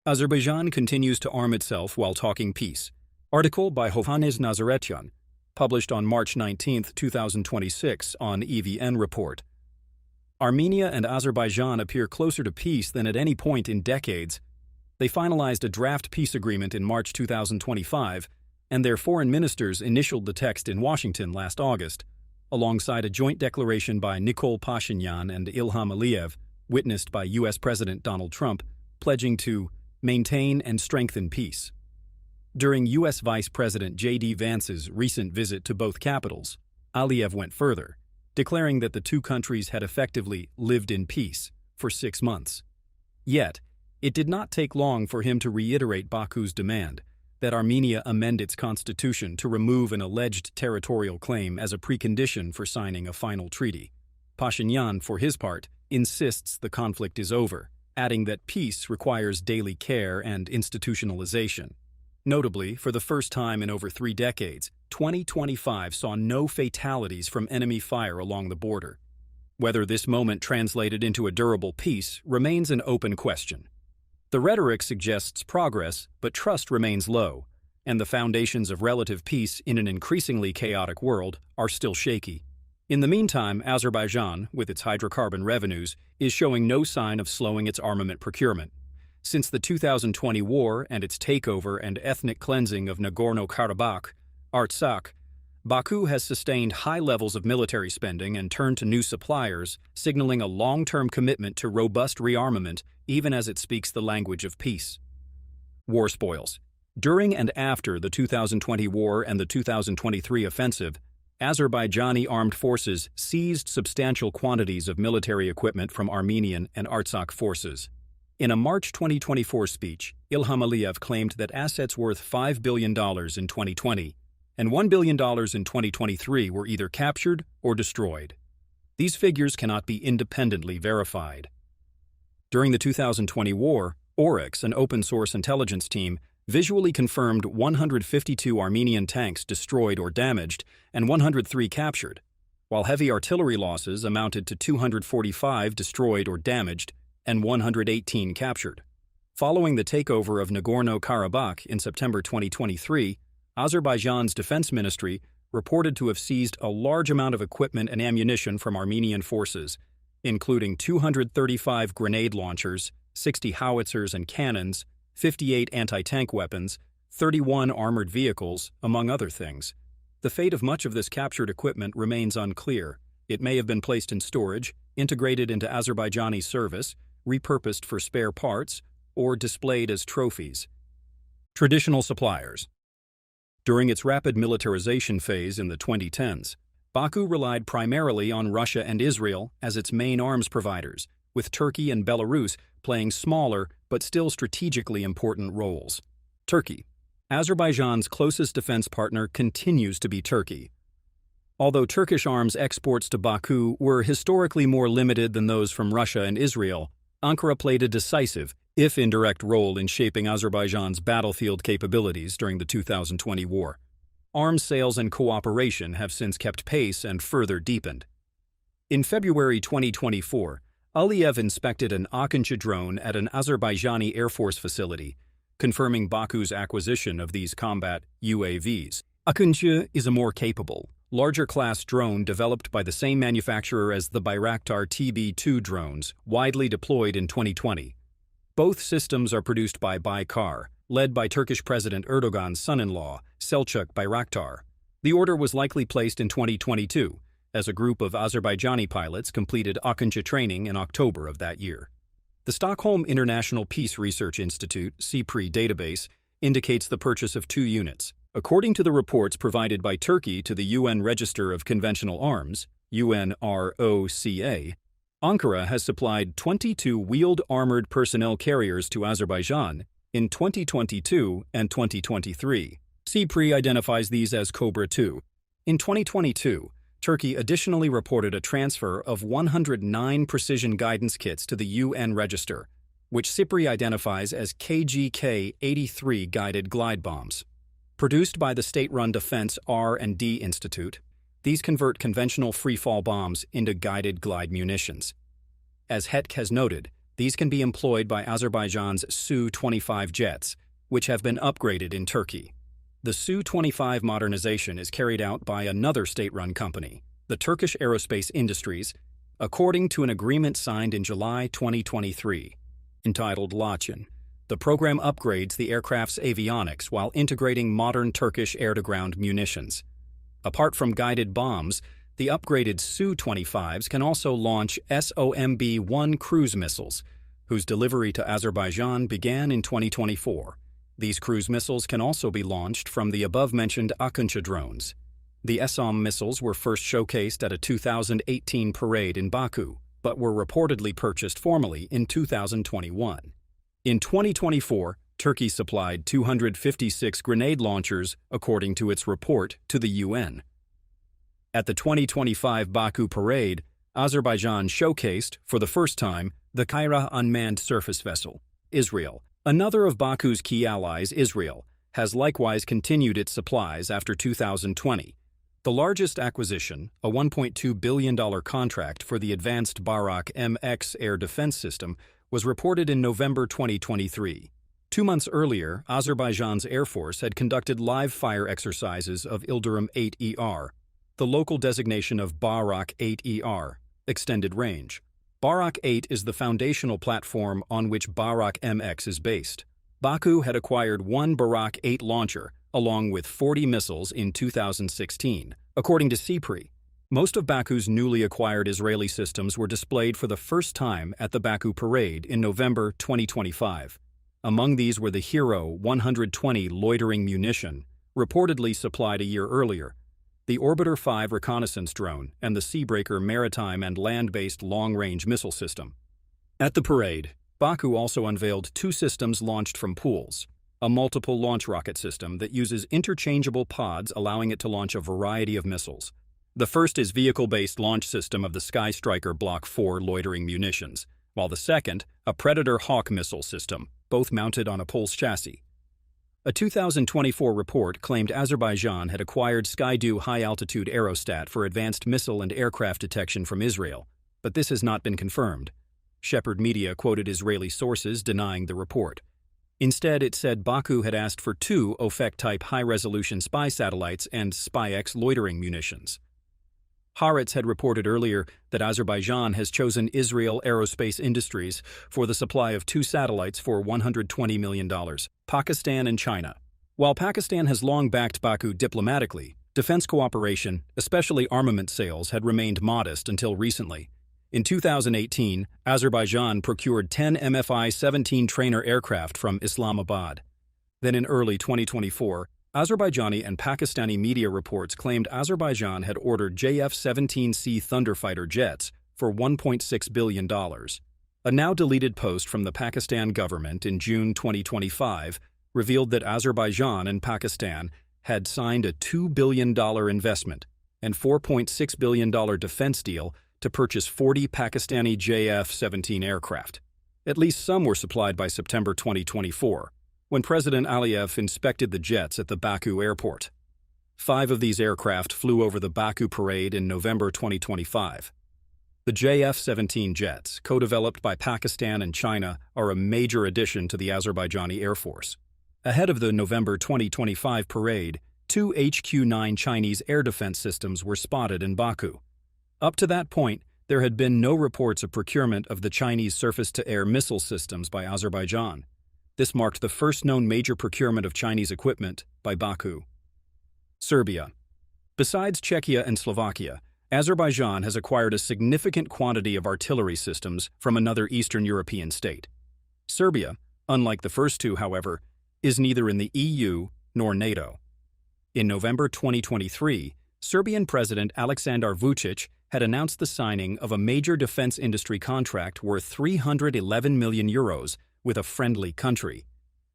Azerbaijan continues to arm itself while talking peace. Article by Hovhannes Nazaretyan, published on March 19, 2026 on EVN Report. Armenia and Azerbaijan appear closer to peace than at any point in decades. They finalized a draft peace agreement in March 2025, and their foreign ministers initialed the text in Washington last August, alongside a joint declaration by Nikol Pashinyan and Ilham Aliyev, witnessed by U.S. President Donald Trump, pledging to maintain and strengthen peace. During U.S. Vice President J.D. Vance's recent visit to both capitals, Aliyev went further, declaring that the two countries had effectively lived in peace for 6 months. Yet, it did not take long for him to reiterate Baku's demand that Armenia amend its constitution to remove an alleged territorial claim as a precondition for signing a final treaty. Pashinyan, for his part, insists the conflict is over, adding that peace requires daily care and institutionalization. Notably, for the first time in over 3 decades, 2025 saw no fatalities from enemy fire along the border. Whether this moment translated into a durable peace remains an open question. The rhetoric suggests progress, but trust remains low, and the foundations of relative peace in an increasingly chaotic world are still shaky. In the meantime, Azerbaijan, with its hydrocarbon revenues, is showing no sign of slowing its armament procurement. Since the 2020 war and its takeover and ethnic cleansing of Nagorno-Karabakh, Artsakh, Baku has sustained high levels of military spending and turned to new suppliers, signaling a long-term commitment to robust rearmament even as it speaks the language of peace. War spoils. During and after the 2020 war and the 2023 offensive, Azerbaijani armed forces seized substantial quantities of military equipment from Armenian and Artsakh forces. In a March 2024 speech, Ilham Aliyev claimed that assets worth $5 billion in 2020 and $1 billion in 2023 were either captured or destroyed. These figures cannot be independently verified. During the 2020 war, Oryx, an open-source intelligence team, visually confirmed 152 Armenian tanks destroyed or damaged and 103 captured, while heavy artillery losses amounted to 245 destroyed or damaged and 118 captured. Following the takeover of Nagorno-Karabakh in September 2023, Azerbaijan's defense ministry reported to have seized a large amount of equipment and ammunition from Armenian forces, including 235 grenade launchers, 60 howitzers and cannons, 58 anti-tank weapons, 31 armored vehicles, among other things. The fate of much of this captured equipment remains unclear. It may have been placed in storage, integrated into Azerbaijani service, repurposed for spare parts, or displayed as trophies. Traditional suppliers. During its rapid militarization phase in the 2010s, Baku relied primarily on Russia and Israel as its main arms providers, with Turkey and Belarus playing smaller but still strategically important roles. Turkey. Azerbaijan's closest defense partner continues to be Turkey. Although Turkish arms exports to Baku were historically more limited than those from Russia and Israel, Ankara played a decisive, if indirect, role in shaping Azerbaijan's battlefield capabilities during the 2020 war. Arms sales and cooperation have since kept pace and further deepened. In February 2024, Aliyev inspected an Akıncı drone at an Azerbaijani Air Force facility, confirming Baku's acquisition of these combat UAVs. Akıncı is a more capable, larger-class drone developed by the same manufacturer as the Bayraktar TB2 drones, widely deployed in 2020. Both systems are produced by Baykar, led by Turkish President Erdogan's son-in-law, Selçuk Bayraktar. The order was likely placed in 2022, as a group of Azerbaijani pilots completed Akıncı training in October of that year. The Stockholm International Peace Research Institute (SIPRI) database indicates the purchase of 2 units. According to the reports provided by Turkey to the UN Register of Conventional Arms, UNROCA, Ankara has supplied 22 wheeled armored personnel carriers to Azerbaijan in 2022 and 2023. SIPRI identifies these as Cobra II. In 2022, Turkey additionally reported a transfer of 109 precision guidance kits to the UN Register, which SIPRI identifies as KGK-83 guided glide bombs. Produced by the state-run Defense R&D Institute, these convert conventional free-fall bombs into guided glide munitions. As Hetk has noted, These can be employed by Azerbaijan's Su-25 jets, which have been upgraded in Turkey. The Su-25 modernization is carried out by another state-run company, the Turkish Aerospace Industries, according to an agreement signed in July 2023. Entitled Laçın, the program upgrades the aircraft's avionics while integrating modern Turkish air-to-ground munitions. Apart from guided bombs, the upgraded Su-25s can also launch SOMB-1 cruise missiles, whose delivery to Azerbaijan began in 2024. These cruise missiles can also be launched from the above-mentioned Akıncı drones. The SOM missiles were first showcased at a 2018 parade in Baku, but were reportedly purchased formally in 2021. In 2024, Turkey supplied 256 grenade launchers, according to its report to the UN. At the 2025 Baku parade, Azerbaijan showcased, for the first time, the Kayra unmanned surface vessel. Israel, another of Baku's key allies, Israel, has likewise continued its supplies after 2020. The largest acquisition, a $1.2 billion contract for the advanced Barak MX air defense system, was reported in November 2023. 2 months earlier, Azerbaijan's Air Force had conducted live fire exercises of Ildirim 8ER, the local designation of Barak 8ER, extended range. Barak 8 is the foundational platform on which Barak MX is based. Baku had acquired one Barak 8 launcher, along with 40 missiles in 2016, according to CPRI. Most of Baku's newly acquired Israeli systems were displayed for the first time at the Baku parade in November 2025. Among these were the Hero 120 loitering munition, reportedly supplied a year earlier, the Orbiter 5 reconnaissance drone, and the Seabreaker maritime and land-based long-range missile system. At the parade, Baku also unveiled 2 systems launched from pools, a multiple launch rocket system that uses interchangeable pods allowing it to launch a variety of missiles. The first is vehicle-based launch system of the Sky Striker Block 4 loitering munitions, while the second, a Predator Hawk missile system, both mounted on a Pulse chassis. A 2024 report claimed Azerbaijan had acquired Skydu high-altitude aerostat for advanced missile and aircraft detection from Israel, but this has not been confirmed. Shepherd Media quoted Israeli sources denying the report. Instead, it said Baku had asked for 2 OFEC-type high-resolution spy satellites and SpyX loitering munitions. Haaretz had reported earlier that Azerbaijan has chosen Israel Aerospace Industries for the supply of 2 satellites for $120 million. Pakistan and China. While Pakistan has long backed Baku diplomatically, defense cooperation, especially armament sales, had remained modest until recently. In 2018, Azerbaijan procured 10 MFI-17 trainer aircraft from Islamabad. Then in early 2024, Azerbaijani and Pakistani media reports claimed Azerbaijan had ordered JF-17C Thunderfighter jets for $1.6 billion. A now-deleted post from the Pakistan government in June 2025 revealed that Azerbaijan and Pakistan had signed a $2 billion investment and $4.6 billion defense deal to purchase 40 Pakistani JF-17 aircraft. At least some were supplied by September 2024. When President Aliyev inspected the jets at the Baku airport. 5 of these aircraft flew over the Baku parade in November 2025. The JF-17 jets, co-developed by Pakistan and China, are a major addition to the Azerbaijani Air Force. Ahead of the November 2025 parade, 2 HQ-9 Chinese air defense systems were spotted in Baku. Up to that point, there had been no reports of procurement of the Chinese surface-to-air missile systems by Azerbaijan. This marked the first known major procurement of Chinese equipment by Baku. Serbia. Besides Czechia and Slovakia, Azerbaijan has acquired a significant quantity of artillery systems from another Eastern European state. Serbia, unlike the first 2, however, is neither in the EU nor NATO. In November 2023, Serbian President Aleksandar Vučić had announced the signing of a major defense industry contract worth 311 million euros with a friendly country.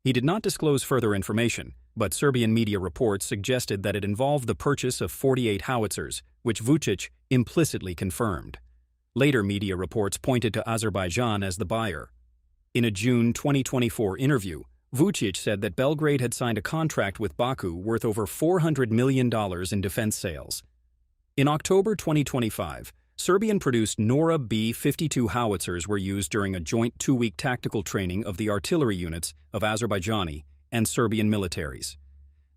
He did not disclose further information, but Serbian media reports suggested that it involved the purchase of 48 howitzers, which Vučić implicitly confirmed. Later media reports pointed to Azerbaijan as the buyer. In a June 2024 interview, Vučić said that Belgrade had signed a contract with Baku worth over $400 million in defense sales. In October 2025, Serbian-produced Nora B-52 howitzers were used during a joint 2-week tactical training of the artillery units of Azerbaijani and Serbian militaries.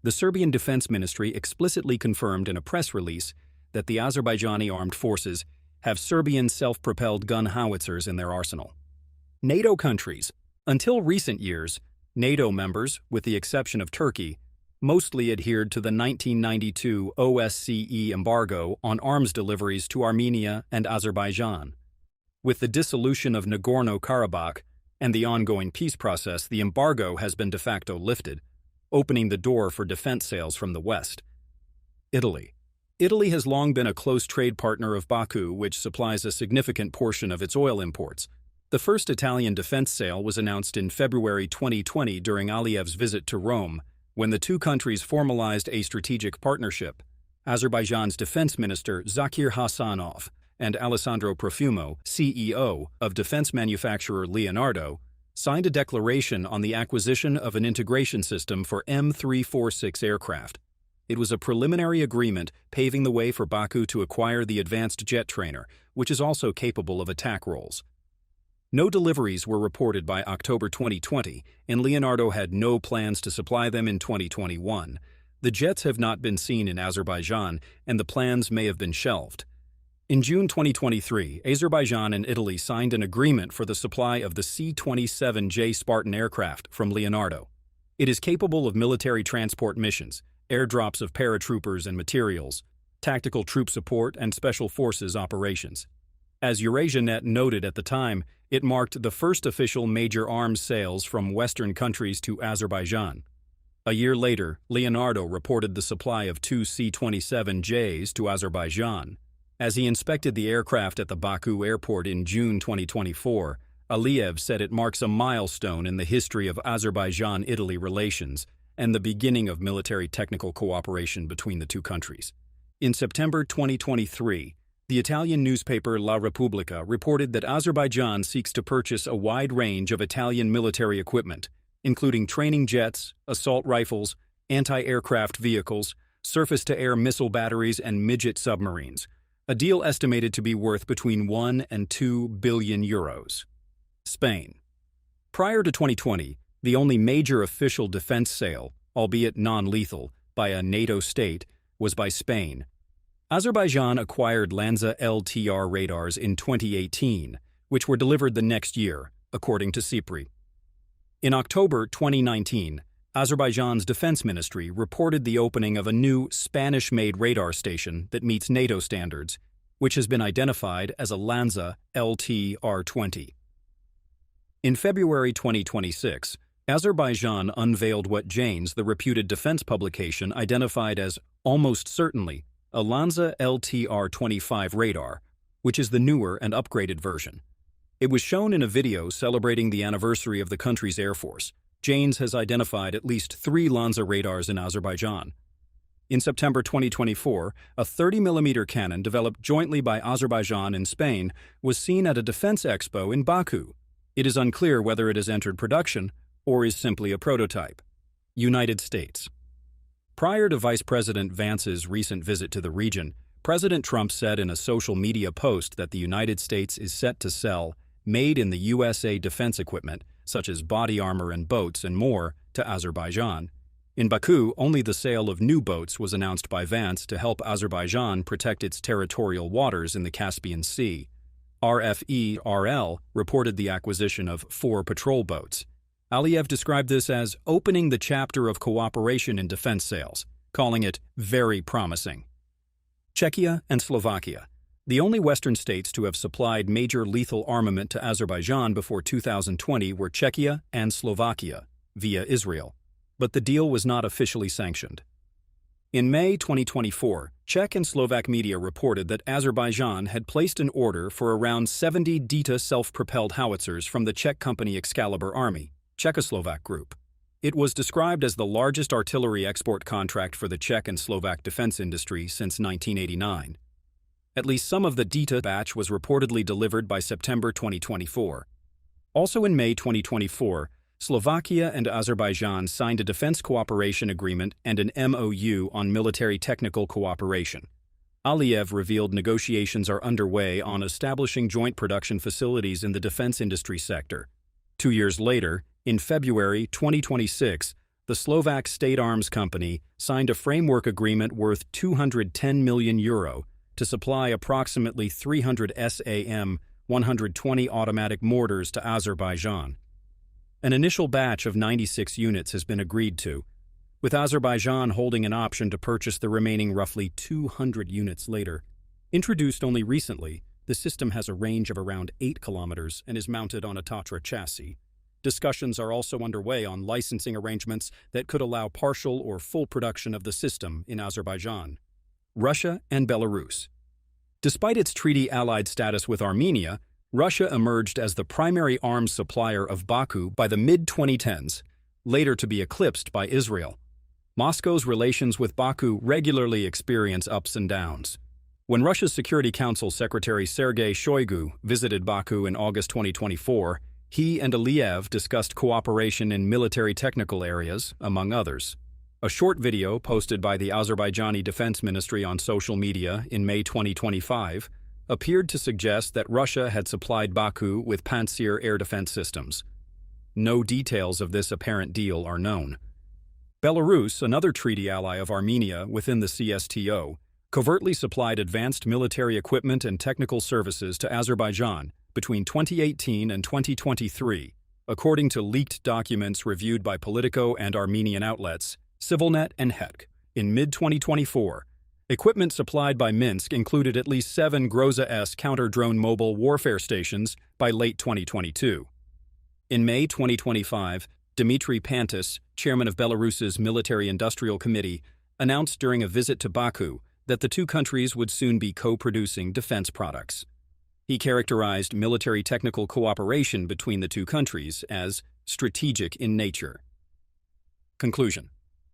The Serbian Defense Ministry explicitly confirmed in a press release that the Azerbaijani armed forces have Serbian self-propelled gun howitzers in their arsenal. NATO countries. Until recent years, NATO members, with the exception of Turkey, mostly adhered to the 1992 OSCE embargo on arms deliveries to Armenia and Azerbaijan. With the dissolution of Nagorno-Karabakh and the ongoing peace process, the embargo has been de facto lifted, opening the door for defense sales from the West. Italy. Italy has long been a close trade partner of Baku, which supplies a significant portion of its oil imports. The first Italian defense sale was announced in February 2020 during Aliyev's visit to Rome, when the two countries formalized a strategic partnership. Azerbaijan's defense minister Zakir Hasanov and Alessandro Profumo, CEO of defense manufacturer Leonardo, signed a declaration on the acquisition of an integration system for M346 aircraft. It was a preliminary agreement paving the way for Baku to acquire the advanced jet trainer, which is also capable of attack roles. No deliveries were reported by October 2020, and Leonardo had no plans to supply them in 2021. The jets have not been seen in Azerbaijan, and the plans may have been shelved. In June 2023, Azerbaijan and Italy signed an agreement for the supply of the C-27J Spartan aircraft from Leonardo. It is capable of military transport missions, airdrops of paratroopers and materials, tactical troop support, and special forces operations. As EurasiaNet noted at the time, it marked the first official major arms sales from Western countries to Azerbaijan. A year later, Leonardo reported the supply of 2 C-27Js to Azerbaijan. As he inspected the aircraft at the Baku airport in June 2024, Aliyev said it marks a milestone in the history of Azerbaijan-Italy relations and the beginning of military technical cooperation between the two countries. In September 2023, the Italian newspaper La Repubblica reported that Azerbaijan seeks to purchase a wide range of Italian military equipment, including training jets, assault rifles, anti-aircraft vehicles, surface-to-air missile batteries, and midget submarines, a deal estimated to be worth between 1 and 2 billion euros. Spain. Prior to 2020, the only major official defense sale, albeit non-lethal, by a NATO state was by Spain. Azerbaijan acquired Lanza LTR radars in 2018, which were delivered the next year, according to CIPRI. In October 2019, Azerbaijan's defense ministry reported the opening of a new Spanish-made radar station that meets NATO standards, which has been identified as a Lanza LTR-20. In February 2026, Azerbaijan unveiled what Janes, the reputed defense publication, identified as almost certainly a Lanza LTR-25 radar, which is the newer and upgraded version. It was shown in a video celebrating the anniversary of the country's Air Force. Janes has identified at least 3 Lanza radars in Azerbaijan. In September 2024, a 30mm cannon developed jointly by Azerbaijan and Spain was seen at a defense expo in Baku. It is unclear whether it has entered production or is simply a prototype. United States. Prior to Vice President Vance's recent visit to the region, President Trump said in a social media post that the United States is set to sell made in the USA defense equipment, such as body armor and boats and more, to Azerbaijan. In Baku, only the sale of new boats was announced by Vance to help Azerbaijan protect its territorial waters in the Caspian Sea. RFE-RL reported the acquisition of 4 patrol boats. Aliyev described this as opening the chapter of cooperation in defense sales, calling it very promising. Czechia and Slovakia. The only Western states to have supplied major lethal armament to Azerbaijan before 2020 were Czechia and Slovakia, via Israel. But the deal was not officially sanctioned. In May 2024, Czech and Slovak media reported that Azerbaijan had placed an order for around 70 DITA self-propelled howitzers from the Czech company Excalibur Army, Czechoslovak Group. It was described as the largest artillery export contract for the Czech and Slovak defense industry since 1989. At least some of the DITA batch was reportedly delivered by September 2024. Also in May 2024, Slovakia and Azerbaijan signed a defense cooperation agreement and an MOU on military technical cooperation. Aliyev revealed negotiations are underway on establishing joint production facilities in the defense industry sector. 2 years later, in February 2026, the Slovak state arms company signed a framework agreement worth €210 million to supply approximately 300 SAM-120 automatic mortars to Azerbaijan. An initial batch of 96 units has been agreed to, with Azerbaijan holding an option to purchase the remaining roughly 200 units later. Introduced only recently, the system has a range of around 8 kilometers and is mounted on a Tatra chassis. Discussions are also underway on licensing arrangements that could allow partial or full production of the system in Azerbaijan. Russia and Belarus. Despite its treaty-allied status with Armenia, Russia emerged as the primary arms supplier of Baku by the mid-2010s, later to be eclipsed by Israel. Moscow's relations with Baku regularly experience ups and downs. When Russia's Security Council Secretary Sergei Shoigu visited Baku in August 2024, he and Aliyev discussed cooperation in military technical areas, among others. A short video posted by the Azerbaijani Defense Ministry on social media in May 2025 appeared to suggest that Russia had supplied Baku with Pantsir air defense systems. No details of this apparent deal are known. Belarus, another treaty ally of Armenia within the CSTO, covertly supplied advanced military equipment and technical services to Azerbaijan between 2018 and 2023, according to leaked documents reviewed by Politico and Armenian outlets, Civilnet and HEK. In mid-2024, equipment supplied by Minsk included at least 7 Groza-S counter-drone mobile warfare stations by late 2022. In May 2025, Dmitry Pantis, chairman of Belarus's Military-Industrial Committee, announced during a visit to Baku that the two countries would soon be co-producing defense products. He characterized military technical cooperation between the two countries as strategic in nature. Conclusion.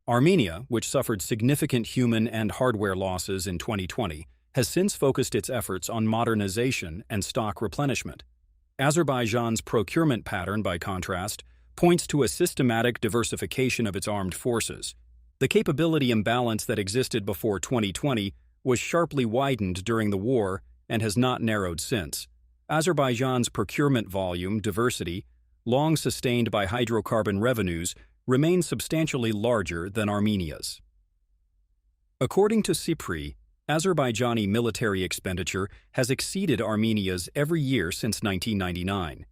Armenia, which suffered significant human and hardware losses in 2020, has since focused its efforts on modernization and stock replenishment. Azerbaijan's procurement pattern, by contrast, points to a systematic diversification of its armed forces. The capability imbalance that existed before 2020 was sharply widened during the war and has not narrowed since. Azerbaijan's procurement volume diversity, long sustained by hydrocarbon revenues, remains substantially larger than Armenia's. According to SIPRI, Azerbaijani military expenditure has exceeded Armenia's every year since 1999.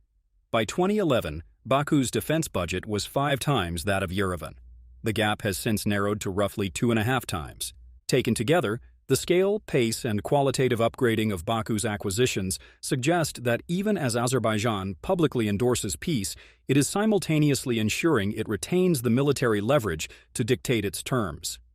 By 2011, Baku's defense budget was 5 times that of Yerevan. The gap has since narrowed to roughly 2.5 times. Taken together, the scale, pace, and qualitative upgrading of Baku's acquisitions suggest that even as Azerbaijan publicly endorses peace, it is simultaneously ensuring it retains the military leverage to dictate its terms.